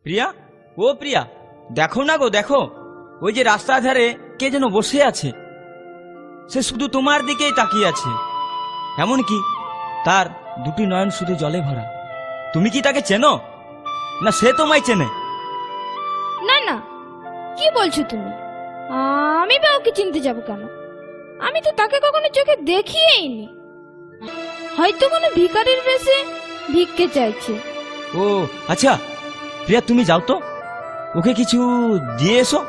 প্রিয়া, ও প্রিয়া, দেখো না গো, দেখো ওই যে রাস্তার ধারে কে যেন বসে আছে। সে শুধু তোমার দিকেই তাকিয়ে আছে, এমনকি তার দুটি নয়ন শুধু জলে ভরা। তুমি কি তাকে চেনো, না সে তোমায় চেনে? না না, কি বলছো তুমি? আমি বা ওকে চিনতে যাব কেন? আমি তো তাকে কখনো চোখে দেখিয়েইনি। হয়তো কোনো ভিখারির বেশে ভিক্ষে চাইছে। ও আচ্ছা প্রিয়া, তুমি যাও তো, ওকে কিছু দিয়ে এসো।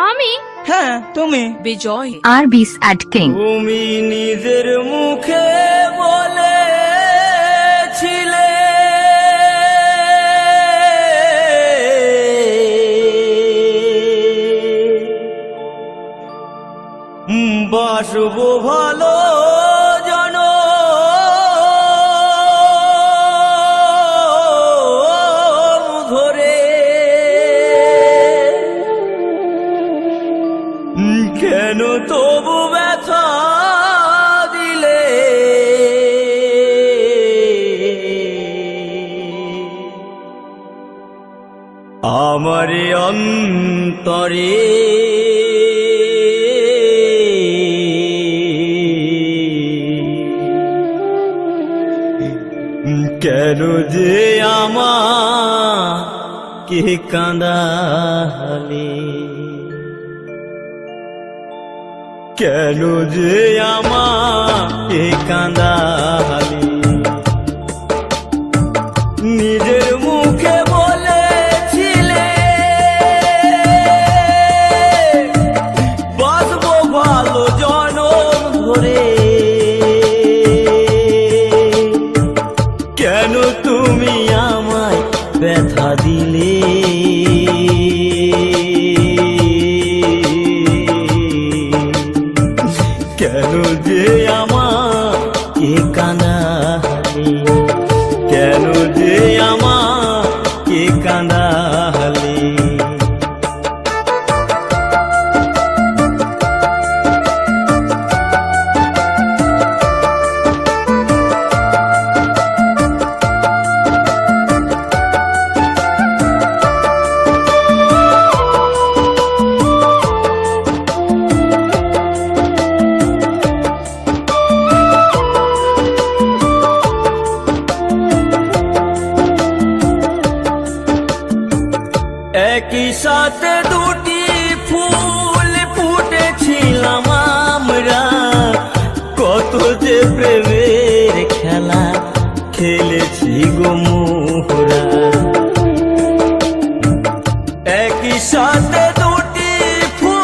আমি? হ্যাঁ তুমি। বিজয় RB's at King. তুমি নিজের মুখে বলেছিলে বাসবো ভালো জন ধরে, কেন তবু ব্যথা দিলে? আমার অন্তরে কেন যে আমাকে কাঁদালে? কেন যে আমাকে কাঁদালে? নিজের মুখে বলেছিলে বাসবো ভালো জনম ধরে, কেন তুমি আমায় ব্যথা দিলে? কেন যে আমাকে কাঁদালে? কেন যে আমাকে কাঁদালে? একই সাথে দুটি ফুল ফুটেছিলাম আমরা, কত যে প্রেমের খেলা খেলেছি গো মোরা। একই সাথে দুটি ফুল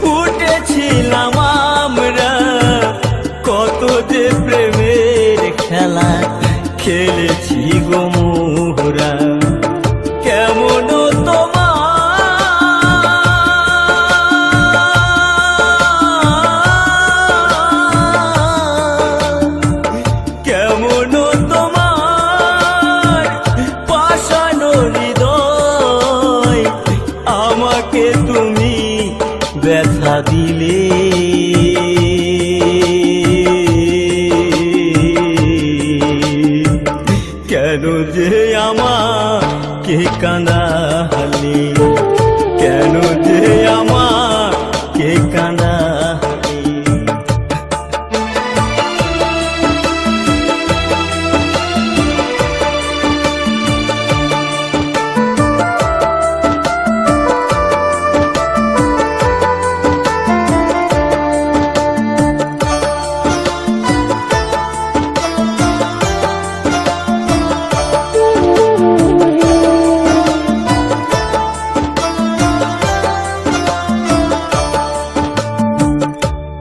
ফুটেছিলাম আমরা, কত যে প্রেমের খেলা খেলেছি গো মোরা। কেমন কেমন তোমার পাষাণ হৃদয়, আমাকে তুমি ব্যথা দিলে। কেন যে আমাকে কাঁদালে? কেন যে আমাকে কাঁদালে?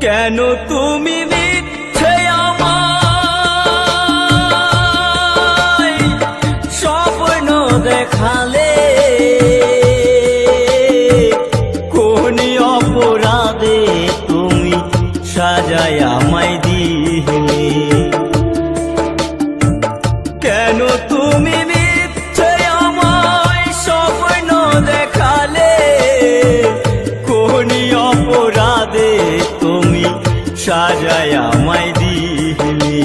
কেন তুমি মিথ্যে আমায় স্বপ্ন দেখালে? কোন অপরাধে তুমি সাজায় আমায় দিলে? কেন তুমি মিথ্যে আমায় স্বপ্ন দেখালে? কোন অপরাধে তুমি সাজায় আমায় দিলে?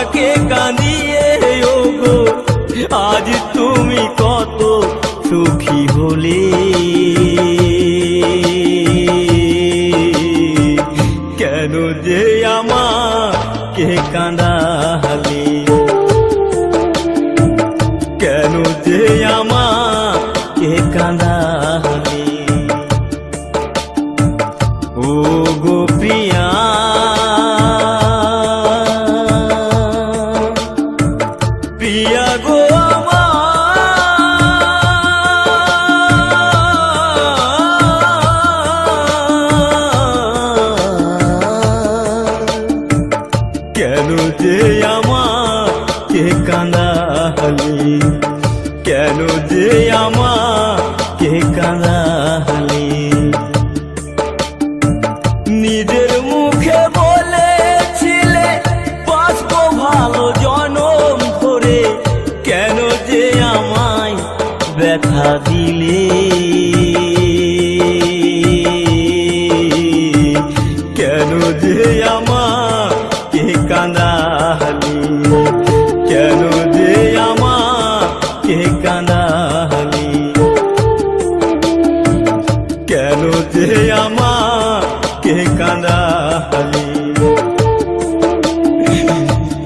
আমাকে কাঁদিয়ে ওগো আজ তুমি কত সুখী হলে। কেন যে আমাকে কাঁদালে, কেন যে আমাকে কাঁদালে। ও গো প্রিয়া, প্রিয়া গো কেন যে আমাকে কাঁদালে, কেন যে আমাকে কাঁদালে। নিজের মুখে বলেছিলে বাঁচবো ভালো জনম ধরে, কেন যে আমায় ব্যথা দিলে। কেন যে আমাকে কাঁদালে, কেন যে আমাকে কাঁদালে। কেন যে আমাকে কাঁদালে,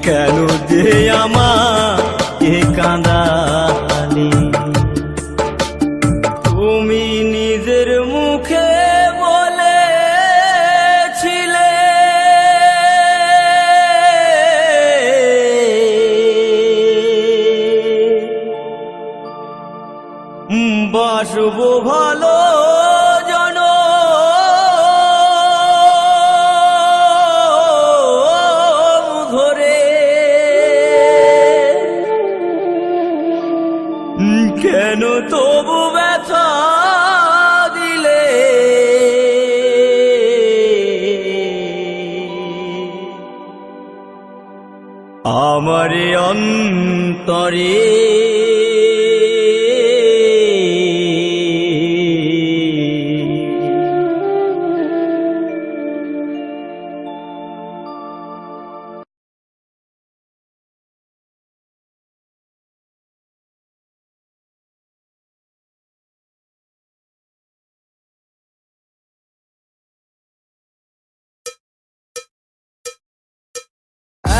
কেন যে আমাকে কাঁদালে। তুমি নিজের মুখে বলেছিলে বাসবো ভালো জনম ধরে, কেন তবু ব্যথা দিলে। আমারে অন্তরে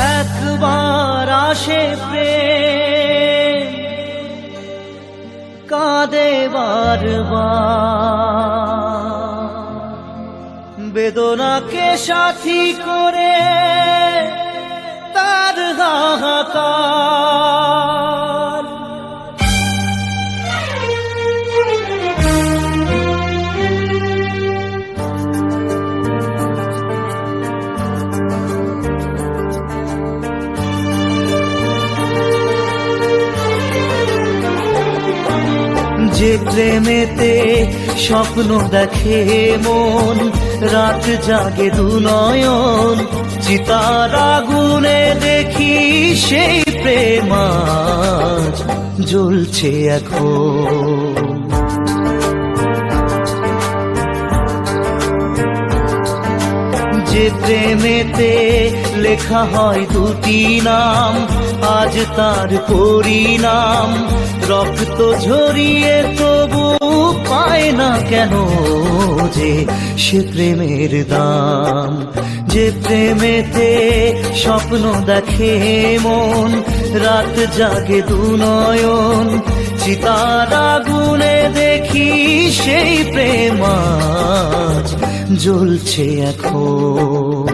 একবার আসে প্রেম কাঁদে বারবার, বেদনাকে সাথী করে তার হাহাকার। যে প্রেমেতে স্বপ্ন দেখে মন, রাত জাগে দু নয়ন, চিতার আগুনে দেখি সেই প্রেম আজ জ্বলছে এখন। যে প্রেমেতে লেখা হয় দুটি নাম, আজ তার পরিণাম রক্ত ঝরিয়ে তবু পায় না কেন যে সে প্রেমের দাম। যে প্রেমেতে স্বপ্ন দেখে মন, রাত জাগে দু নয়ন, চিতার আগুনে দেখি সেই প্রেম আজ জ্বলছে এখন।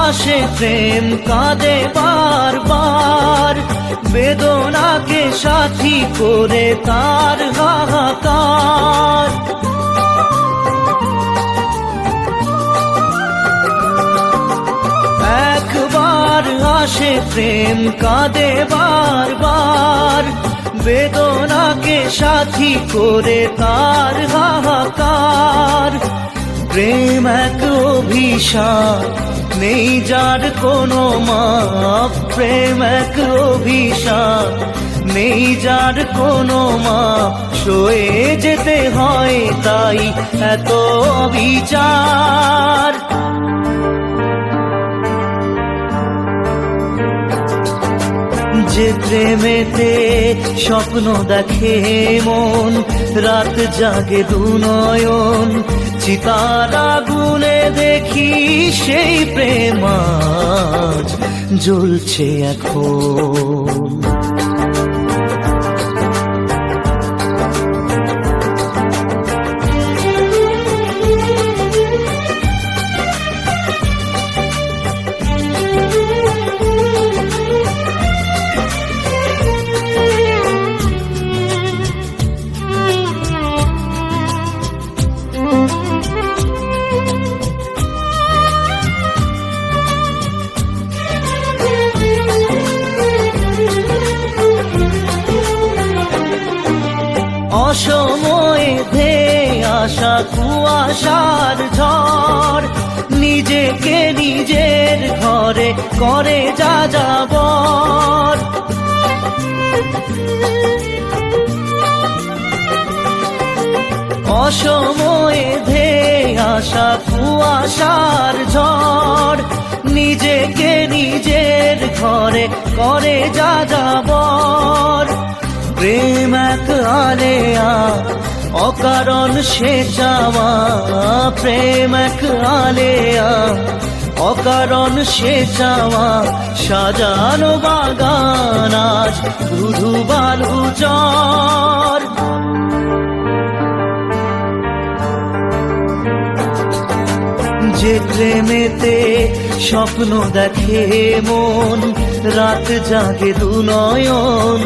আসে প্রেম কাঁদে বারবার, বেদনাকে সাথী করে তার হাহাকার। একবার ভালোবাসে প্রেম কাঁদে বারবার, বেদনাকে সাথী করে তার হাহাকার। প্রেম এক অভিশাপ, নেই যার কোনো মাপ। প্রেম এক অভিশাপ, নেই যার কোনো মাপ। সয়ে যেতে হয় তাই এত বিচার। যে প্রেমেতে স্বপ্ন দেখে মন, রাত জাগে দুনয়ন, চিতার আগুনে দেখি সেই প্রেম আজ জ্বলছে এখন। অসময়ে ধেয়ে আসা কুয়াশার ঝড়, নিজেকে নিজের ঘরে করে যা যাবর। অসময়ে ধেয়ে আসা কুয়াশার ঝড়, নিজেকে নিজের ঘরে করে যা যাবর। প্রেম এক আলেয়া, অকারণ সে চাওয়া। প্রেম এক আলেয়া, অকারণ সে চাওয়া। সাজানো বাগান আজ ধুধু বালু চর। যে প্রেমেতে স্বপ্ন দেখে মন, রাত জাগে দুনয়ন,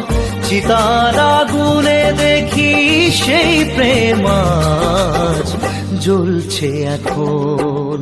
চিতার আগুনে দেখি সেই প্রেম আজ জ্বলছে এখন।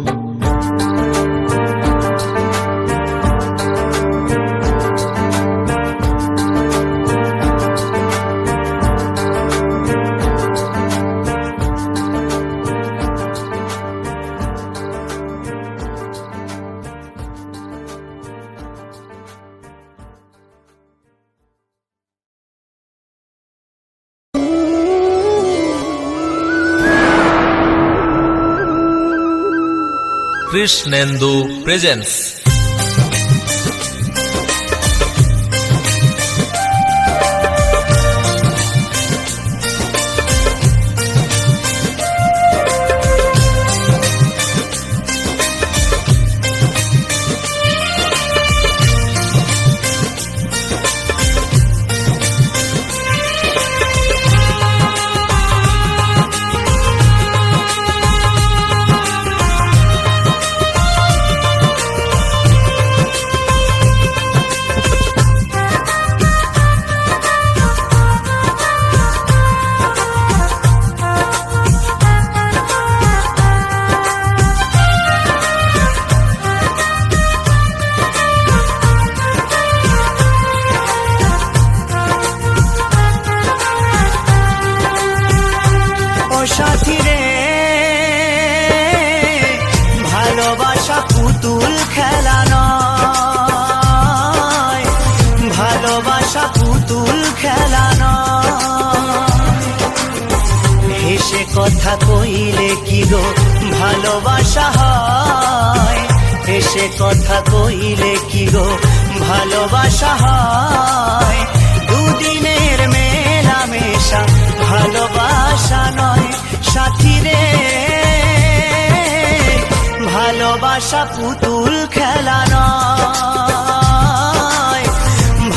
কৃষ্ণেন্দু প্রেজেন্স। সাথী রে, ভালোবাসা পুতুল খেলা নয়, ভালোবাসা পুতুল খেলা নয়। হেসে কথা কইলে কি গো ভালোবাসা হয়, হেসে কথা কইলে কি গো ভালোবাসা হয়। দুদিনের মেলামেশা ভালোবাসা নয় সাথী রে, ভালোবাসা পুতুল খেলা নয়,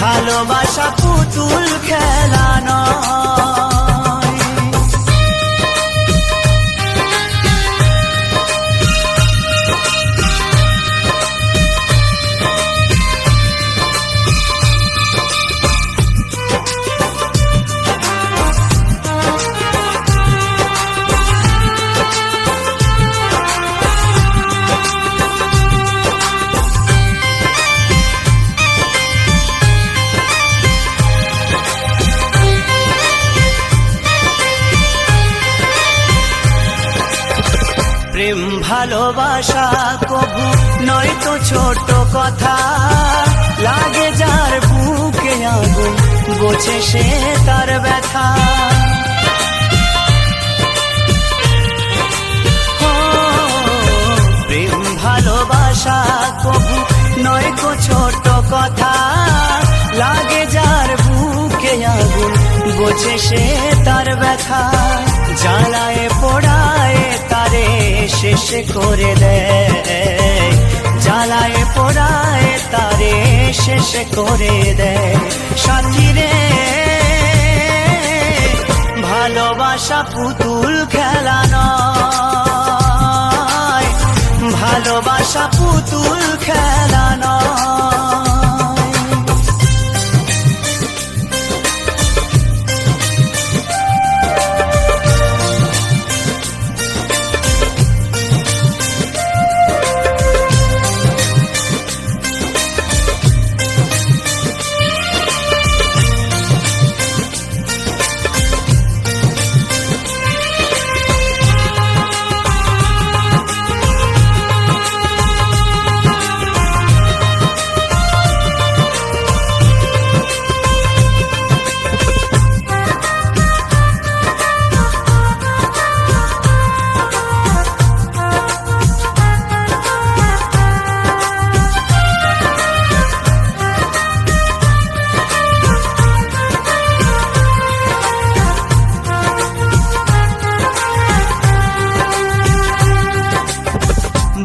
ভালোবাসা পুতুল খেলা নয়। ভালোবাসা কবু নয় তো ছোট কথা, লাগে যার বুকে আগুন বোঝে সে তার ব্যথা। ও, প্রেম ভালোবাসা কবু নয় তো ছোট কথা, লাগে যার বুকে আগুন বোঝে সে তার ব্যথা। জ্বালায় পোড়ায় তারে শেষ করে দেয়, জ্বালায় পোড়ায় তারে শেষ করে দেয়। সাথী রে ভালোবাসা পুতুল খেলা নয়, ভালোবাসা পুতুল খেলা নয়।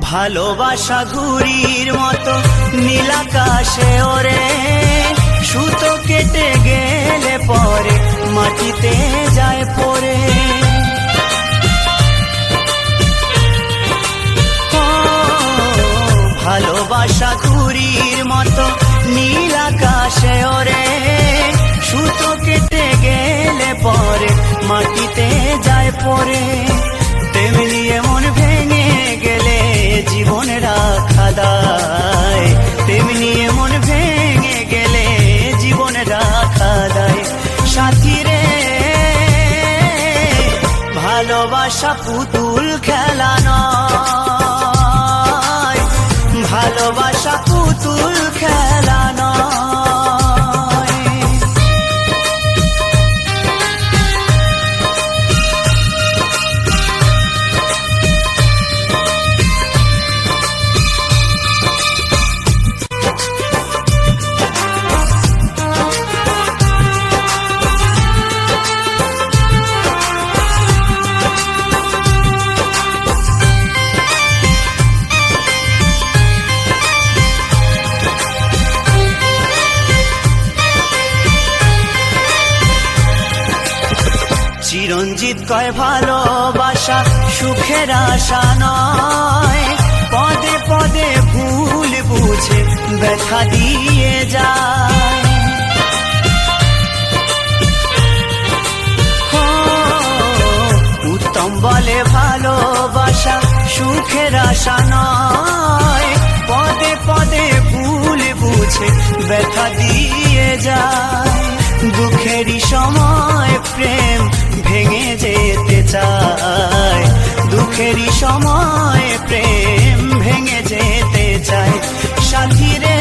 ভালোবাসা ঘুড়ির মতো নীলাকাশে ওরে, সুতো কেটে গেলে পরে মাটিতে যায় পড়ে। ও, ভালোবাসা ঘুড়ির মতো নীলাকাশে ওরে, সুতো কেটে গেলে পরে মাটিতে যায় পড়ে। তেমনি এমন ভেঙে গেলে জীবন রাখা দায়, তেমনি এমন ভেঙে গেলে জীবন রাখা দায়। সাথী রে ভালোবাসা পুতুল খেলা নয়, ভালোবাসা পুতুল খেলা নয়। চিরঞ্জিত কয় ভালোবাসা সুখের আশা নয়, পদে পদে ভুল বুঝে ব্যথা দিয়ে যায়। ও, উত্তম বলে ভালোবাসা সুখের আশা নয়, পদে পদে ভুল বুঝে ব্যথা দিয়ে যায়। দুঃখেরই সময় প্রেম ভেঙে যেতে চায়, দুঃখেরই সময় প্রেম ভেঙে যেতে চায়। সাথী রে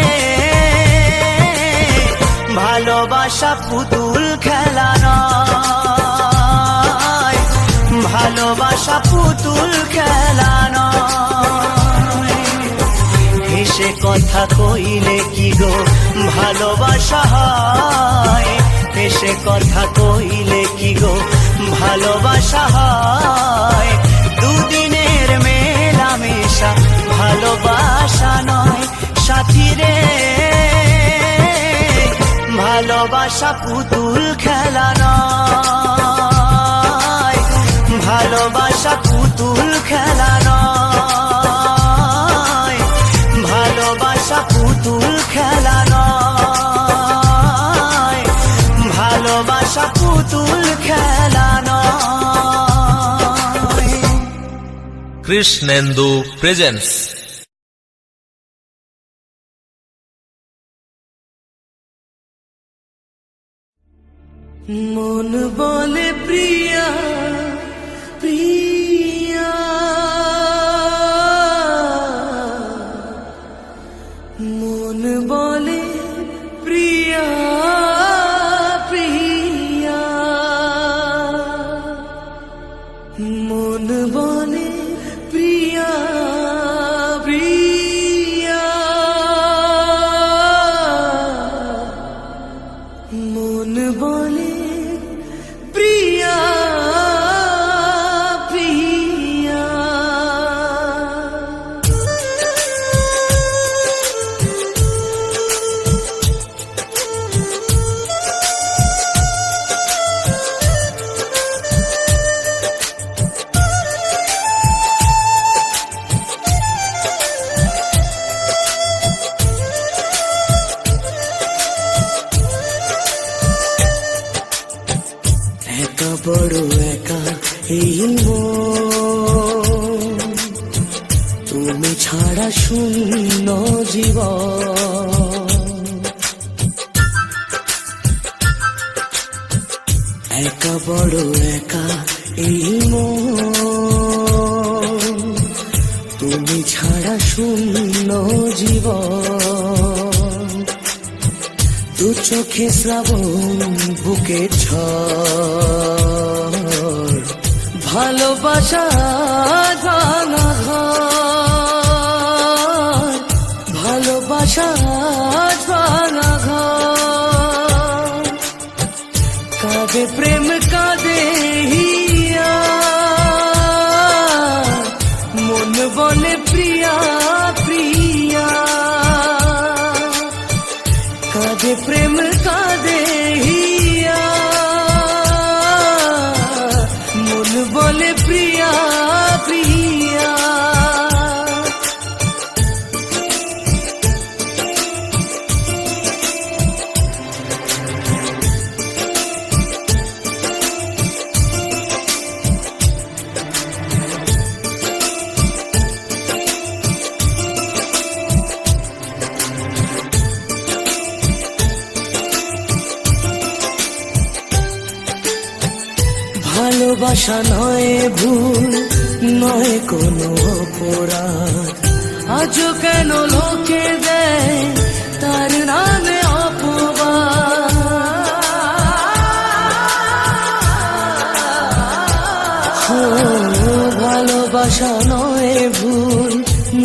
ভালোবাসা পুতুল খেলা নয়, ভালোবাসা পুতুল খেলা নয়। হেসে কথা কইলে কি গো ভালোবাসা হয়, হেসে কথা কইলে কি গো ভালোবাসা হয়। দুদিনের মেলামেশা ভালোবাসা নয়। সাথী রে ভালোবাসা পুতুল খেলা নয়, ভালোবাসা পুতুল খেলা নয়, ভালোবাসা পুতুল খেলা নয়, ভালোবাসা পুতুল খেলা নয়। কৃষ্ণেন্দু প্রেজেন্টস। মন বলে প্রিয়া প্রিয়া প্রিয়া প্রিয়া মন বলে প্রিয়া প্রিয়া মন বলে প্রিয়া প্রিয়া একা বড় একা এই মন, তুমি ছাড়া শূন্য জীবন। একা বড় একা এই মন, তুমি ছাড়া শূন্য জীবন। দু চোখে শ্রাবণ বুকে ঝড়, ভালোবাসা ভাঙা ঘর, ভালোবাসা ভাঙা ঘর। কাঁদে প্রেম কাঁদে হিয়া, মন বলে প্রিয়া প্রিয়া। কাঁদে প্রেম কাঁদে হিয়া, মন বলে প্রিয়া প্রিয়া। ভালোবাসা নয় ভুল, নয় কোনো অপরাধ, আজও কেন লোকে দেয় তার নামে অপবাদ। ভালোবাসা নয় ভুল,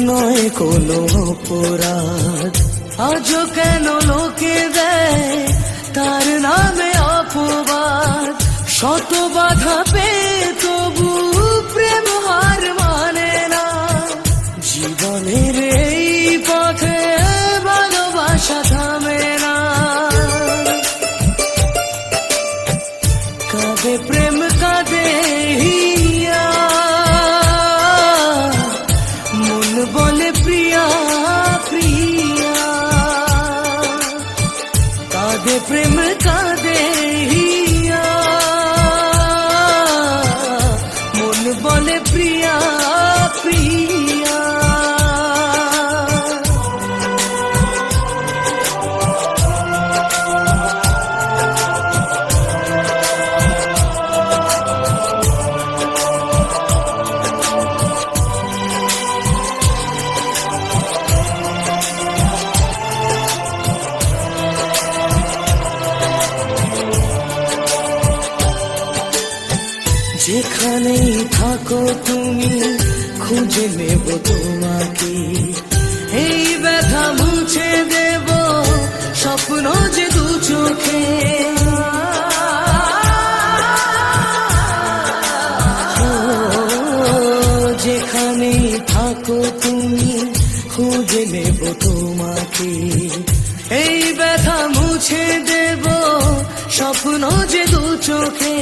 নয় কোনো অপরাধ, আজও কেন লোকে দেয় তার নামে অপবাদ। শত বাধা পেয়ে তবু প্রেম হার মানে না, জীবনের এই পথে ভালোবাসা থামে না। কাঁদে প্রেম কাঁদে হিয়া, মন বলে প্রিয়া প্রিয়া। কাঁদে প্রেম কাঁদে হিয়া, মন বলে প্রিয়া প্রিয়া। যেখানেই থাকো তুমি খুঁজে নেব তোমাকে, এই ব্যথা মুছে দেব স্বপ্ন যে দু চোখে। যেখানেই থাকো তুমি খুঁজে নেব তোমাকে, এই ব্যথা মুছে দেব স্বপ্ন যে দু চোখে।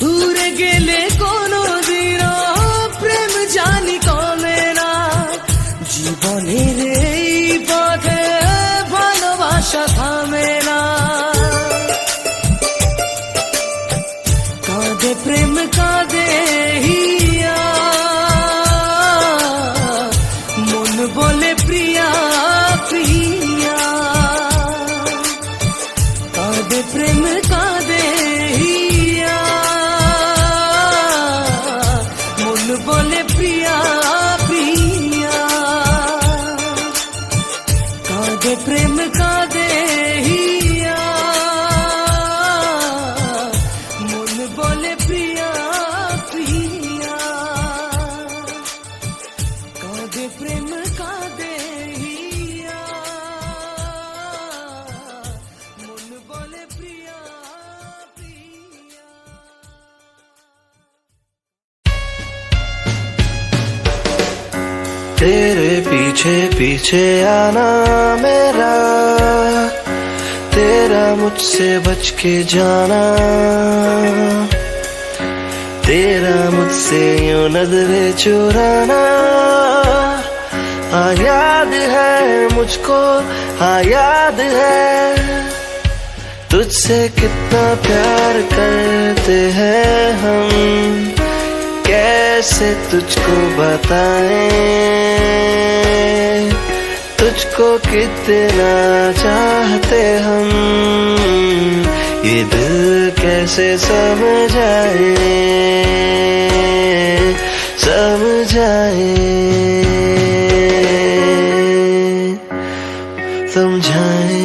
দূরে গেলে কোনো দিন প্রেম জানি কমে না, জীবনের এই পথে ভালোবাসা থামে না। কাঁদে প্রেম কাঁদে হিয়া, মন বলে প্রিয়া প্রিয়া। কাঁদে প্রেম কাঁদে হিয়া, মন বলে প্রিয়া প্রিয়া। কাঁদে প্রেম কাঁদে হিয়া। तेरे पीछे पीछे आना मेरा, तेरा मुझसे बच के जाना, तेरा मुझसे यूं नजरें चुराना। हाँ याद है मुझको, हाँ याद है तुझसे कितना प्यार करते हैं हम, कैसे तुझको बताएं, तुझको कितना चाहते हम, ये दिल कैसे समझाए, समझाए, समझाए।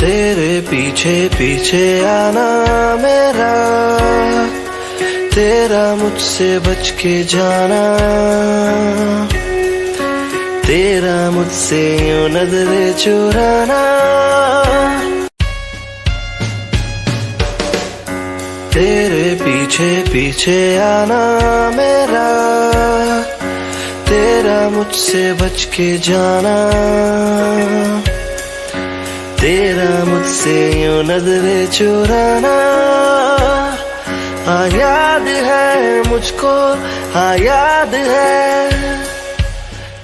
तेरे पीछे पीछे आना मेरा, तेरा मुझसे बच के जाना, तेरा मुझसे यूं नजरें चुराना। तेरे पीछे पीछे आना मेरा, तेरा मुझसे बच के जाना, तेरा मुझसे यूं नजरें चुराना। हाँ याद है मुझको, हाँ याद है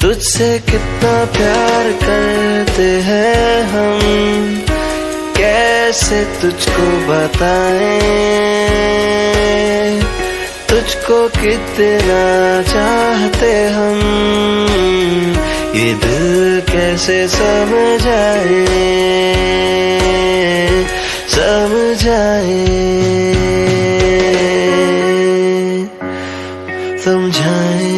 तुझसे कितना प्यार करते हैं हम, कैसे तुझको बताएं, तुझको कितना चाहते हम, ये दिल कैसे समझाए, समझाए, समझाए।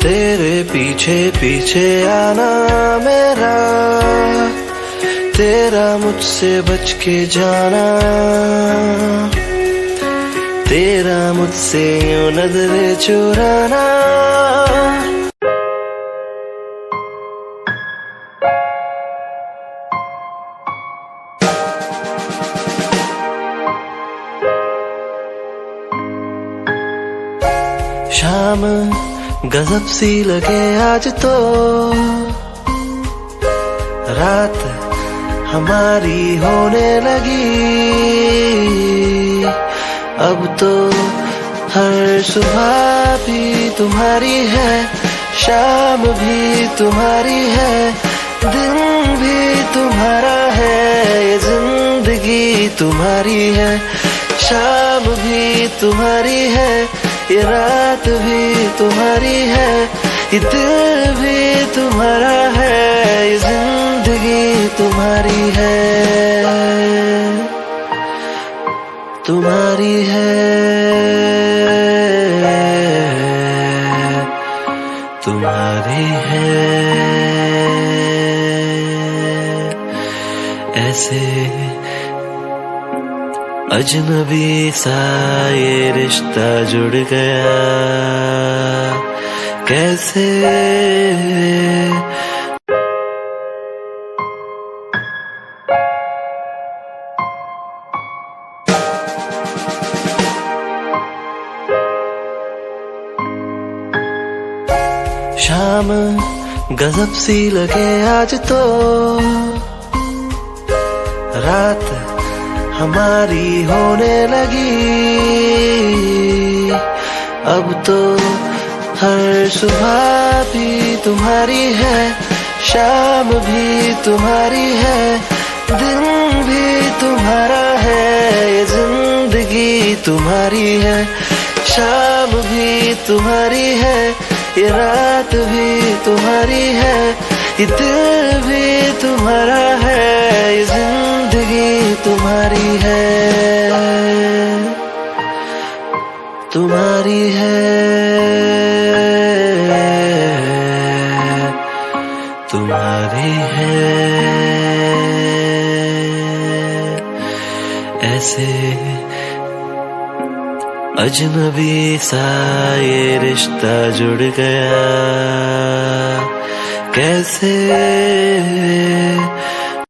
तेरे पीछे पीछे आना मेरा, तेरा मुझसे बच के जाना, तेरा मुझसे यूं नजरें चुराना। शाम गजब सी लगे आज तो, रात हमारी होने लगी, अब तो हर सुबह भी तुम्हारी है, शाम भी तुम्हारी है, दिन भी तुम्हारा है, ये जिंदगी तुम्हारी है। शाम भी तुम्हारी है, ये रात भी तुम्हारी है, ये दिल भी तुम्हारा है, ये जिंदगी तुम्हारी है, तुम्हारी है, तुम्हारी है। ऐसे अजनबी सा ये रिश्ता जुड़ गया, कैसे शाम गजब सी लगे आज तो, रात हमारी होने लगी, अब तो हर सुबह भी तुम्हारी है, शाम भी तुम्हारी है, दिन भी तुम्हारा है, ये जिंदगी तुम्हारी है। शाम भी तुम्हारी है, ये रात भी तुम्हारी है, ये दिल भी तुम्हारा है, ये जिंदगी तुम्हारी है, तुम्हारी है, तुम्हारी है। ऐसे अजनबी सा ये रिश्ता जुड़ गया, कैसे